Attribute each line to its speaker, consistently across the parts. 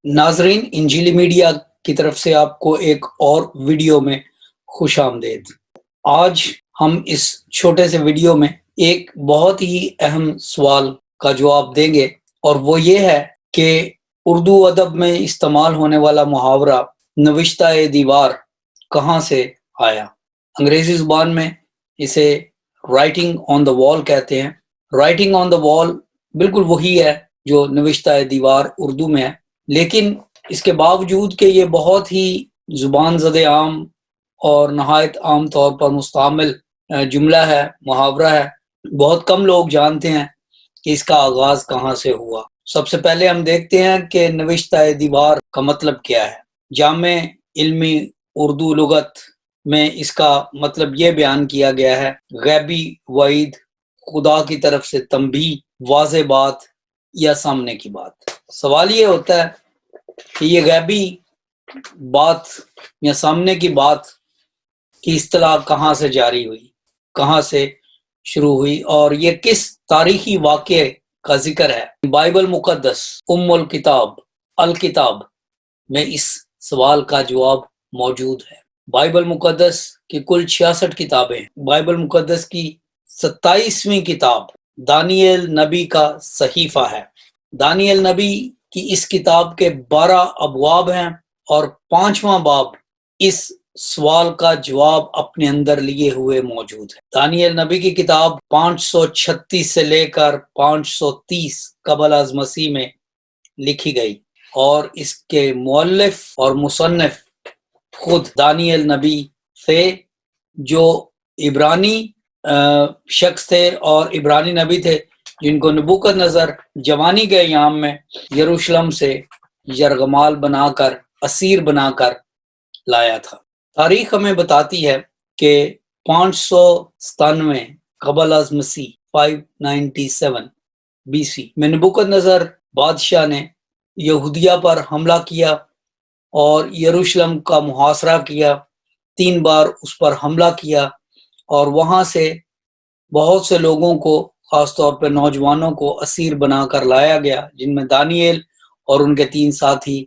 Speaker 1: ناظرین، انجیلی میڈیا کی طرف سے آپ کو ایک اور ویڈیو میں خوش آمدید۔ آج ہم اس چھوٹے سے ویڈیو میں ایک بہت ہی اہم سوال کا جواب دیں گے، اور وہ یہ ہے کہ اردو ادب میں استعمال ہونے والا محاورہ نوشتہ دیوار کہاں سے آیا؟ انگریزی زبان میں اسے رائٹنگ آن دا وال کہتے ہیں۔ رائٹنگ آن دا وال بالکل وہی ہے جو نوشتہ دیوار اردو میں ہے، لیکن اس کے باوجود کہ یہ بہت ہی زبان زد عام اور نہایت عام طور پر مستعمل جملہ ہے، محاورہ ہے، بہت کم لوگ جانتے ہیں کہ اس کا آغاز کہاں سے ہوا۔ سب سے پہلے ہم دیکھتے ہیں کہ نوشتہ دیوار کا مطلب کیا ہے۔ جامع علمی اردو لغت میں اس کا مطلب یہ بیان کیا گیا ہے: غیبی وعید، خدا کی طرف سے تنبیہ، واضح بات یا سامنے کی بات۔ سوال یہ ہوتا ہے کہ یہ غیبی بات یا سامنے کی بات کی اصطلاح کہاں سے جاری ہوئی، کہاں سے شروع ہوئی، اور یہ کس تاریخی واقعے کا ذکر ہے؟ بائبل مقدس الکتاب الکتاب میں اس سوال کا جواب موجود ہے۔ بائبل مقدس کی کل 66 کتابیں ہیں۔ بائبل مقدس کی 27ویں کتاب دانیل نبی کا صحیفہ ہے۔ دانیل نبی کی اس کتاب کے 12 ابواب ہیں، اور 5واں باب اس سوال کا جواب اپنے اندر لیے ہوئے موجود ہے۔ دانیل نبی کی کتاب 536 سے لے کر 530 قبل از مسیح میں لکھی گئی، اور اس کے مؤلف اور مصنف خود دانیل نبی تھے، جو عبرانی شخص تھے اور عبرانی نبی تھے جن کو نبوکدنضر جوانی کے ایام میں یروشلم سے یرغمال بنا کر، اسیر بنا کر لایا تھا۔ تاریخ ہمیں بتاتی ہے کہ 597 قبل از مسیح 597 BC میں نبوکدنضر بادشاہ نے یہودیہ پر حملہ کیا اور یروشلم کا محاصرہ کیا۔ 3 بار اس پر حملہ کیا، اور وہاں سے بہت سے لوگوں کو، خاص طور پہ نوجوانوں کو اسیر بنا کر لایا گیا، جن میں دانیل اور ان کے 3 ساتھی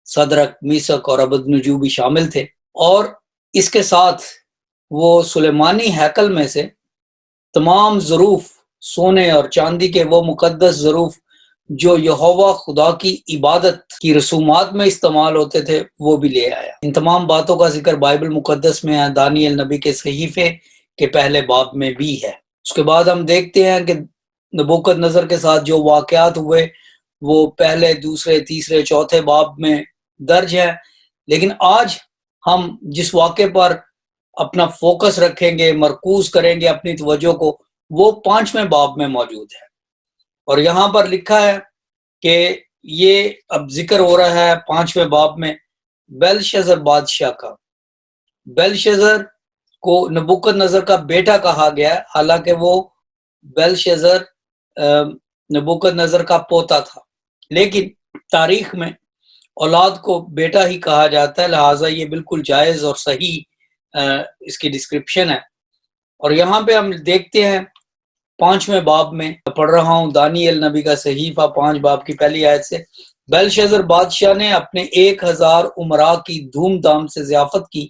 Speaker 1: صدرک، میثق اور عبدنجو بھی شامل تھے۔ اور اس کے ساتھ وہ سلیمانی ہیکل میں سے تمام ظروف، سونے اور چاندی کے وہ مقدس ظروف جو یہوہ خدا کی عبادت کی رسومات میں استعمال ہوتے تھے، وہ بھی لے آیا۔ ان تمام باتوں کا ذکر بائبل مقدس میں ہے، دانیل نبی کے صحیفے کے پہلے باب میں بھی ہے۔ اس کے بعد ہم دیکھتے ہیں کہ نبوکدنضر کے ساتھ جو واقعات ہوئے وہ پہلے، دوسرے، تیسرے، چوتھے باب میں درج ہے، لیکن آج ہم جس واقعے پر اپنا فوکس رکھیں گے، مرکوز کریں گے اپنی توجہ کو، وہ 5ویں باب میں موجود ہے۔ اور یہاں پر لکھا ہے کہ یہ اب ذکر ہو رہا ہے 5ویں باب میں بیلشزر بادشاہ کا۔ بیلشزر کو نبوکدنضر کا بیٹا کہا گیا، حالانکہ وہ بیلشزر نبوکدنضر کا پوتا تھا، لیکن تاریخ میں اولاد کو بیٹا ہی کہا جاتا ہے، لہٰذا یہ بالکل جائز اور صحیح اس کی ڈسکرپشن ہے۔ اور یہاں پہ ہم دیکھتے ہیں 5ویں باب میں پڑھ رہا ہوں دانیل نبی کا صحیفہ 5 باب کی پہلی آیت سے: بیلشزر بادشاہ نے اپنے 1000 امراء کی دھوم دھام سے ضیافت کی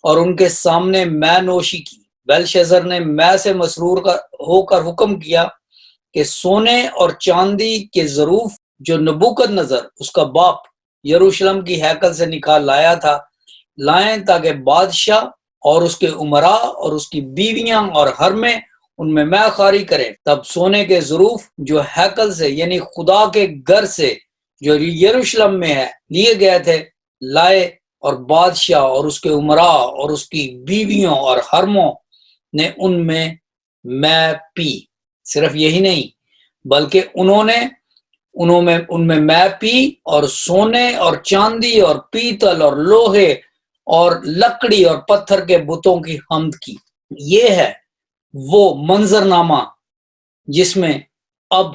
Speaker 1: اور ان کے سامنے مے نوشی کی۔ بیلشزر نے مے سے مسرور ہو کر حکم کیا کہ سونے اور چاندی کے ظروف جو نبوکدنضر اس کا باپ یروشلم کی ہیکل سے نکال لایا تھا لائیں، تاکہ بادشاہ اور اس کے امراء اور اس کی بیویاں اور حرمیں ان میں مے خواری کریں۔ تب سونے کے ظروف جو ہیکل سے، یعنی خدا کے گھر سے جو یروشلم میں ہے، لیے گئے تھے لائے، اور بادشاہ اور اس کے امراء اور اس کی بیویوں اور حرموں نے ان میں مے پی۔ صرف یہی نہیں، بلکہ انہوں نے ان میں مے پی، اور سونے اور چاندی اور پیتل اور لوہے اور لکڑی اور پتھر کے بتوں کی حمد کی۔ یہ ہے وہ منظرنامہ جس میں اب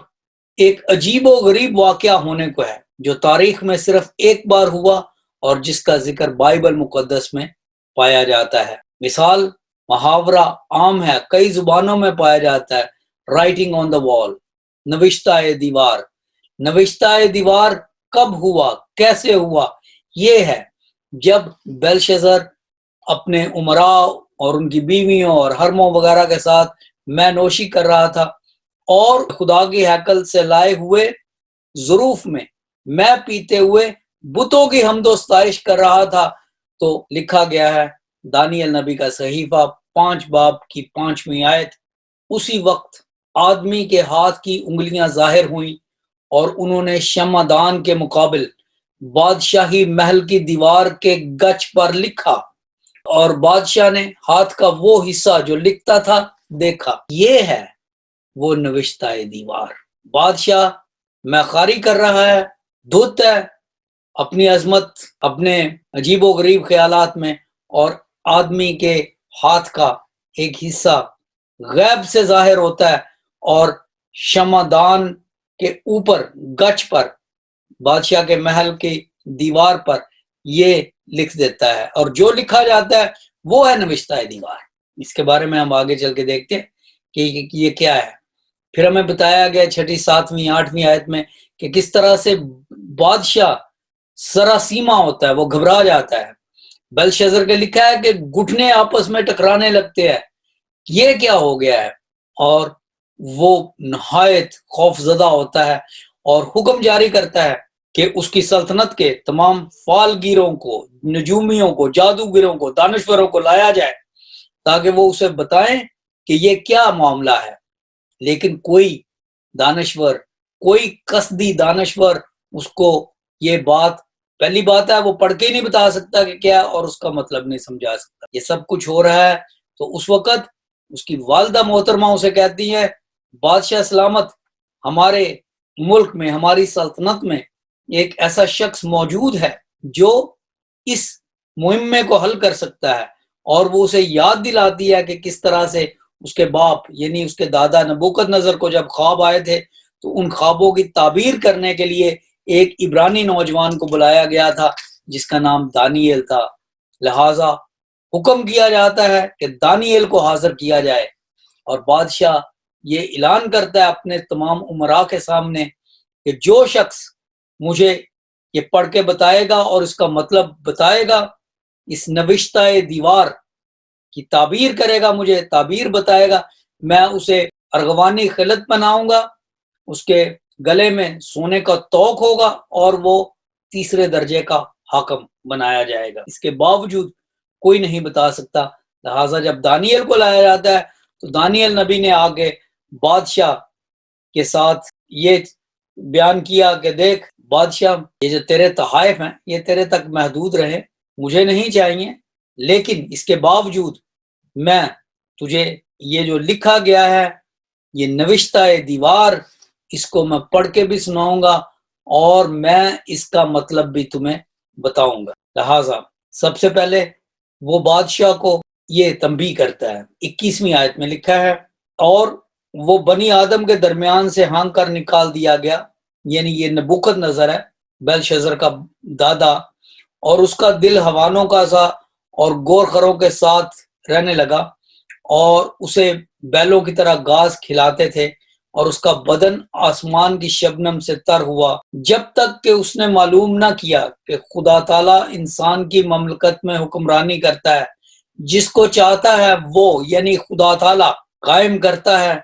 Speaker 1: ایک عجیب و غریب واقعہ ہونے کو ہے، جو تاریخ میں صرف ایک بار ہوا اور جس کا ذکر بائبل مقدس میں پایا جاتا ہے۔ مثال، محاورہ عام ہے، کئی زبانوں میں پایا جاتا ہے: رائٹنگ آن دا وال، نوشتہ دیوار۔ نوشتہ دیوار کب ہوا، کیسے ہوا، یہ ہے جب بیلشزر اپنے امراء اور ان کی بیویوں اور حرموں وغیرہ کے ساتھ میں نوشی کر رہا تھا اور خدا کی ہیکل سے لائے ہوئے ظروف میں پیتے ہوئے بتوں کی حمد و ستائش کر رہا تھا۔ تو لکھا گیا ہے دانیل نبی کا صحیفہ 5 باب کی 5ویں آیت، اسی وقت آدمی کے ہاتھ کی انگلیاں ظاہر ہوئیں اور انہوں نے شمعدان کے مقابل بادشاہی محل کی دیوار کے گچ پر لکھا، اور بادشاہ نے ہاتھ کا وہ حصہ جو لکھتا تھا دیکھا۔ یہ ہے وہ نوشتہ دیوار۔ بادشاہ میخاری کر رہا ہے، دھت ہے اپنی عظمت، اپنے عجیب و غریب خیالات میں، اور آدمی کے ہاتھ کا ایک حصہ غیب سے ظاہر ہوتا ہے اور شمعدان کے اوپر گچ پر بادشاہ کے محل کی دیوار پر یہ لکھ دیتا ہے، اور جو لکھا جاتا ہے وہ ہے نوشتہ دیوار۔ اس کے بارے میں ہم آگے چل کے دیکھتے ہیں کہ یہ کیا ہے۔ پھر ہمیں بتایا گیا 6، 7، 8ویں آیت میں کہ کس طرح سے بادشاہ سراسیما ہوتا ہے، وہ گھبرا جاتا ہے۔ بیلشزر کے لکھا ہے کہ گھٹنے آپس میں ٹکرانے لگتے ہیں، یہ کیا ہو گیا ہے، اور وہ نہایت خوف زدہ ہوتا ہے اور حکم جاری کرتا ہے کہ اس کی سلطنت کے تمام فالگیروں کو، نجومیوں کو، جادوگروں کو، دانشوروں کو لایا جائے تاکہ وہ اسے بتائیں کہ یہ کیا معاملہ ہے۔ لیکن کوئی دانشور، کوئی قصدی دانشور اس کو یہ بات، پہلی بات ہے وہ پڑھ کے ہی نہیں بتا سکتا کہ کیا، اور اس کا مطلب نہیں سمجھا سکتا۔ یہ سب کچھ ہو رہا ہے تو اس وقت اس کی والدہ محترمہ اسے کہتی ہے، بادشاہ سلامت، ہمارے ملک میں، ہماری سلطنت میں ایک ایسا شخص موجود ہے جو اس مہمے کو حل کر سکتا ہے، اور وہ اسے یاد دلاتی ہے کہ کس طرح سے اس کے باپ یعنی اس کے دادا نبوکد نظر کو جب خواب آئے تھے تو ان خوابوں کی تعبیر کرنے کے لیے ایک عبرانی نوجوان کو بلایا گیا تھا جس کا نام دانیل تھا۔ لہٰذا حکم کیا جاتا ہے کہ دانیل کو حاضر کیا جائے، اور بادشاہ یہ اعلان کرتا ہے اپنے تمام امراء کے سامنے کہ جو شخص مجھے یہ پڑھ کے بتائے گا اور اس کا مطلب بتائے گا، اس نوشتہ دیوار کی تعبیر کرے گا، مجھے تعبیر بتائے گا، میں اسے ارغوانی خلعت بناؤں گا، اس کے گلے میں سونے کا توق ہوگا اور وہ 3 درجے کا حاکم بنایا جائے گا۔ اس کے باوجود کوئی نہیں بتا سکتا۔ لہٰذا جب دانیل کو لایا جاتا ہے تو دانیل نبی نے آگے بادشاہ کے ساتھ یہ بیان کیا کہ دیکھ بادشاہ، یہ جو تیرے تحائف ہیں یہ تیرے تک محدود رہے، مجھے نہیں چاہیے، لیکن اس کے باوجود میں تجھے یہ جو لکھا گیا ہے، یہ نوشتہ دیوار، اس کو میں پڑھ کے بھی سناؤں گا اور میں اس کا مطلب بھی تمہیں بتاؤں گا۔ لہٰذا سب سے پہلے وہ بادشاہ کو یہ تنبیہ کرتا ہے، 21ویں آیت میں لکھا ہے، اور وہ بنی آدم کے درمیان سے ہانک کر نکال دیا گیا، یعنی یہ نبوکد نظر ہے بیلشزر کا دادا، اور اس کا دل حیوانوں کا سا اور گورخروں کے ساتھ رہنے لگا، اور اسے بیلوں کی طرح گھاس کھلاتے تھے، اور اس کا بدن آسمان کی شبنم سے تر ہوا، جب تک کہ اس نے معلوم نہ کیا کہ خدا تعالیٰ انسان کی مملکت میں حکمرانی کرتا ہے، جس کو چاہتا ہے وہ یعنی خدا تعالیٰ قائم کرتا ہے،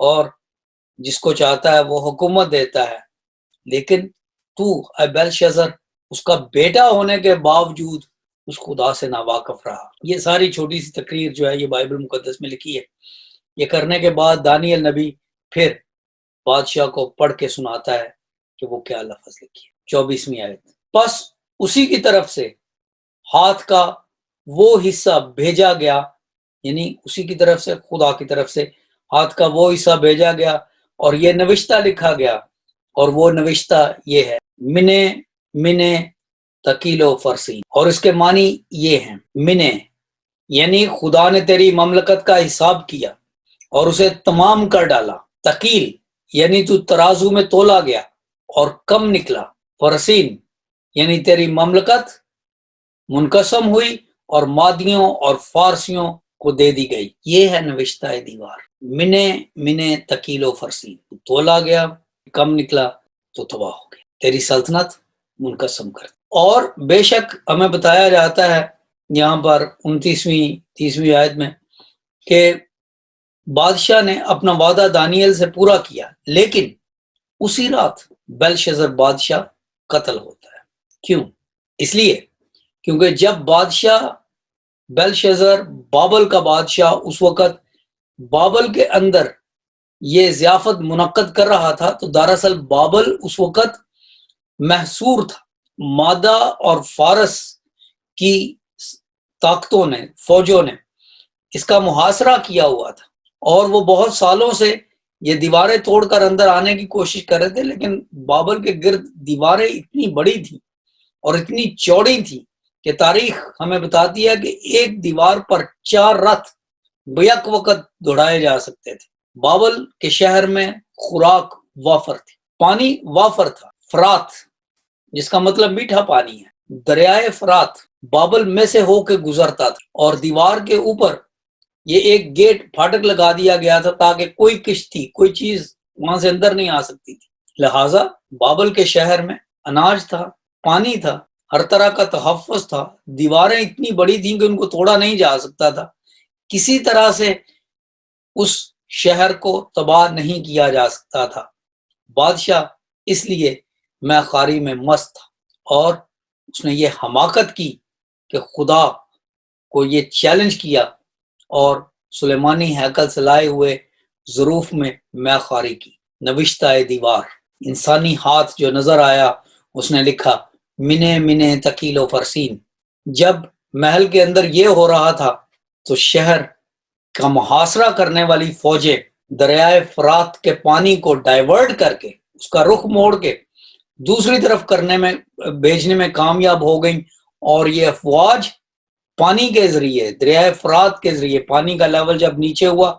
Speaker 1: اور جس کو چاہتا ہے وہ حکومت دیتا ہے۔ لیکن تو اے بیلشزر اس کا بیٹا ہونے کے باوجود اس خدا سے ناواقف رہا۔ یہ ساری چھوٹی سی تقریر جو ہے یہ بائبل مقدس میں لکھی ہے۔ یہ کرنے کے بعد دانیل نبی پھر بادشاہ کو پڑھ کے سناتا ہے کہ وہ کیا لفظ لکھی ہے۔ 24ویں آیت، پس اسی کی طرف سے ہاتھ کا وہ حصہ بھیجا گیا، یعنی اسی کی طرف سے، خدا کی طرف سے ہاتھ کا وہ حصہ بھیجا گیا، اور یہ نوشتہ لکھا گیا، اور وہ نوشتہ یہ ہے، منے تکیل و فرسین، اور اس کے معنی یہ ہیں، منے یعنی خدا نے تیری مملکت کا حساب کیا اور اسے تمام کر ڈالا، تکیل یعنی تو ترازو میں تولا گیا اور کم نکلا، فرسین یعنی تیری مملکت منقسم ہوئی اور مادیوں اور فارسیوں کو دے دی گئی۔ یہ ہے نوشتہ دیوار، منے تکیل و فرسین، تولا گیا، کم نکلا تو تباہ ہو گیا۔ تیری سلطنت منقسم کر دیا۔ اور بے شک ہمیں بتایا جاتا ہے یہاں پر 29ویں آیت میں کہ بادشاہ نے اپنا وعدہ دانیل سے پورا کیا، لیکن اسی رات بیلشزر بادشاہ قتل ہوتا ہے۔ کیوں؟ اس لیے کیونکہ جب بادشاہ بیلشزر بابل کا بادشاہ اس وقت بابل کے اندر یہ ضیافت منعقد کر رہا تھا، تو دراصل بابل اس وقت محصور تھا۔ مادہ اور فارس کی طاقتوں نے، فوجوں نے اس کا محاصرہ کیا ہوا تھا، اور وہ بہت سالوں سے یہ دیواریں توڑ کر اندر آنے کی کوشش کر رہے تھے، لیکن بابل کے گرد دیواریں اتنی بڑی تھیں اور اتنی چوڑی تھی کہ تاریخ ہمیں بتاتی ہے کہ ایک دیوار پر 4 رتھ بیک وقت دوڑائے جا سکتے تھے۔ بابل کے شہر میں خوراک وافر تھی، پانی وافر تھا۔ فرات جس کا مطلب میٹھا پانی ہے، دریائے فرات بابل میں سے ہو کے گزرتا تھا، اور دیوار کے اوپر یہ ایک گیٹ پھاٹک لگا دیا گیا تھا تاکہ کوئی کشتی، کوئی چیز وہاں سے اندر نہیں آ سکتی تھی۔ لہٰذا بابل کے شہر میں اناج تھا، پانی تھا، ہر طرح کا تحفظ تھا۔ دیواریں اتنی بڑی تھیں کہ ان کو توڑا نہیں جا سکتا تھا، کسی طرح سے اس شہر کو تباہ نہیں کیا جا سکتا تھا۔ بادشاہ اس لیے میخاری میں مست تھا، اور اس نے یہ حماقت کی کہ خدا کو یہ چیلنج کیا اور سلیمانی ہیکل سے لائے ہوئے ظروف میں میخاری کی۔ نوشتہ دیوار، انسانی ہاتھ جو نظر آیا، اس نے لکھا منے منے تکیل و فرسین۔ جب محل کے اندر یہ ہو رہا تھا تو شہر کا محاصرہ کرنے والی فوجیں دریائے فرات کے پانی کو ڈائیورٹ کر کے، اس کا رخ موڑ کے دوسری طرف بھیجنے میں کامیاب ہو گئیں، اور یہ افواج پانی کے ذریعے، دریائے فرات کے ذریعے پانی کا لیول جب نیچے ہوا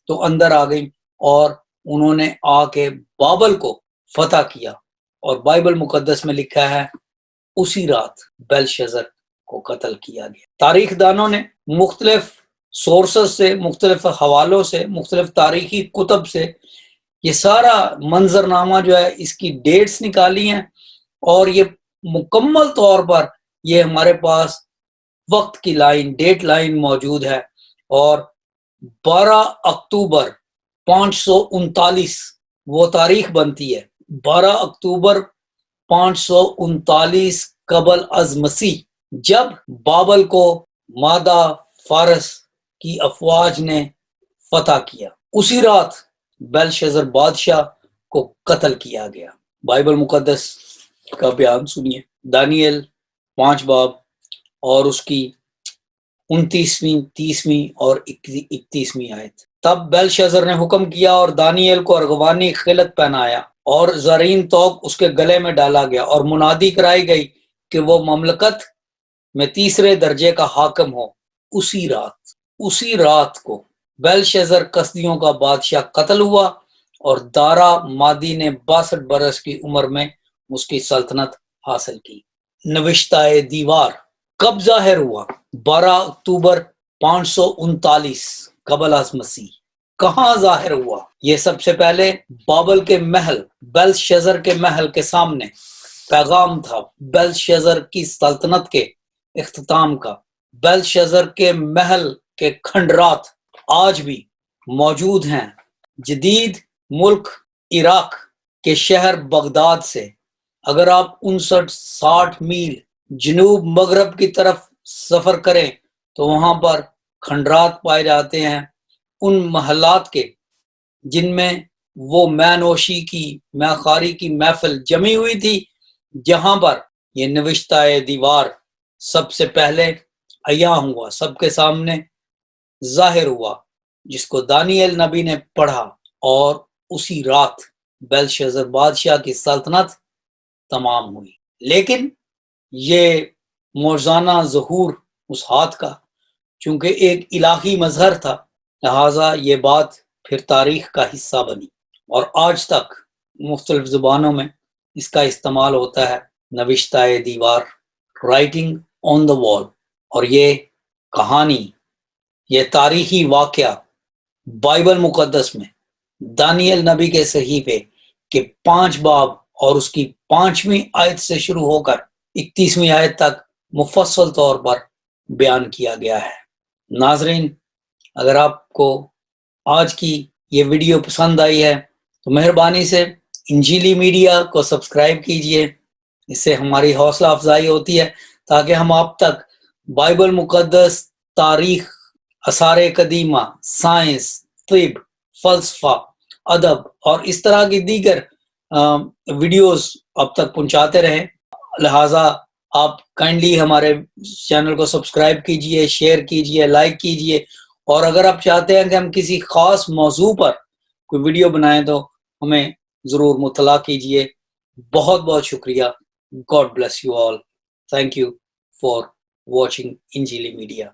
Speaker 1: تو اندر آ گئیں، اور انہوں نے آ کے بابل کو فتح کیا۔ اور بائبل مقدس میں لکھا ہے اسی رات بیلشزر کو قتل کیا گیا۔ تاریخ دانوں نے مختلف سورسز سے، مختلف حوالوں سے، مختلف تاریخی کتب سے یہ سارا منظرنامہ جو ہے اس کی ڈیٹس نکالی ہیں، اور یہ مکمل طور پر یہ ہمارے پاس وقت کی لائن، ڈیٹ لائن موجود ہے، اور 12 اکتوبر 539 وہ تاریخ بنتی ہے۔ 12 اکتوبر 539 قبل از مسیح، جب بابل کو مادہ فارس کی افواج نے فتح کیا، اسی رات بیلشزر بادشاہ کو قتل کیا گیا۔ بائبل مقدس کا بیان سنیے، دانیل 5 باب اور اس کی 29ویں، 30ویں اور 31ویں آیت۔ تب بیلشزر نے حکم کیا اور دانیل کو ارغوانی خلعت پہنایا، اور زرین توق اس کے گلے میں ڈالا گیا، اور منادی کرائی گئی کہ وہ مملکت میں تیسرے درجے کا حاکم ہو۔ اسی رات کو بیلشزر کسدیوں کا بادشاہ قتل ہوا، اور دارا مادی نے 62 برس کی عمر میں اس کی سلطنت حاصل کی۔ نوشتہ دیوار کب ظاہر ہوا؟ 12 اکتوبر 539 قبل از مسیح۔ کہاں ظاہر ہوا؟ یہ سب سے پہلے بابل کے محل، بیلشزر کے محل کے سامنے پیغام تھا، بیلشزر کی سلطنت کے اختتام کا۔ بیلشزر کے محل کے کھنڈرات آج بھی موجود ہیں۔ جدید ملک عراق کے شہر بغداد سے اگر آپ 59-60 میل جنوب مغرب کی طرف سفر کریں تو وہاں پر کھنڈرات پائے جاتے ہیں، ان محلات کے جن میں وہ مے نوشی کی، مے خواری کی محفل جمی ہوئی تھی، جہاں پر یہ نوشتہ دیوار سب سے پہلے عیاں ہوا، سب کے سامنے ظاہر ہوا، جس کو دانیل نبی نے پڑھا، اور اسی رات بیلشزر بادشاہ کی سلطنت تمام ہوئی۔ لیکن یہ موجزانہ ظہور اس ہاتھ کا چونکہ ایک الہی مظہر تھا، لہٰذا یہ بات پھر تاریخ کا حصہ بنی، اور آج تک مختلف زبانوں میں اس کا استعمال ہوتا ہے، نوشتہ دیوار، رائٹنگ آن دا وال۔ اور یہ کہانی، یہ تاریخی واقعہ بائبل مقدس میں دانیل نبی کے صحیفے کے 5 باب اور اس کی 5ویں آیت سے شروع ہو کر 31ویں آیت تک مفصل طور پر بیان کیا گیا ہے۔ ناظرین، اگر آپ کو آج کی یہ ویڈیو پسند آئی ہے تو مہربانی سے انجیلی میڈیا کو سبسکرائب کیجئے، اس سے ہماری حوصلہ افزائی ہوتی ہے تاکہ ہم آپ تک بائبل مقدس، تاریخ، آثار قدیمہ، سائنس، طب، فلسفہ، ادب اور اس طرح کی دیگر ویڈیوز اب تک پہنچاتے رہیں۔ لہٰذا آپ کائنڈلی ہمارے چینل کو سبسکرائب کیجئے، شیئر کیجئے، لائک کیجئے، اور اگر آپ چاہتے ہیں کہ ہم کسی خاص موضوع پر کوئی ویڈیو بنائیں تو ہمیں ضرور مطلع کیجئے۔ بہت بہت شکریہ۔ God bless you all. Thank you for watching انجیلی میڈیا۔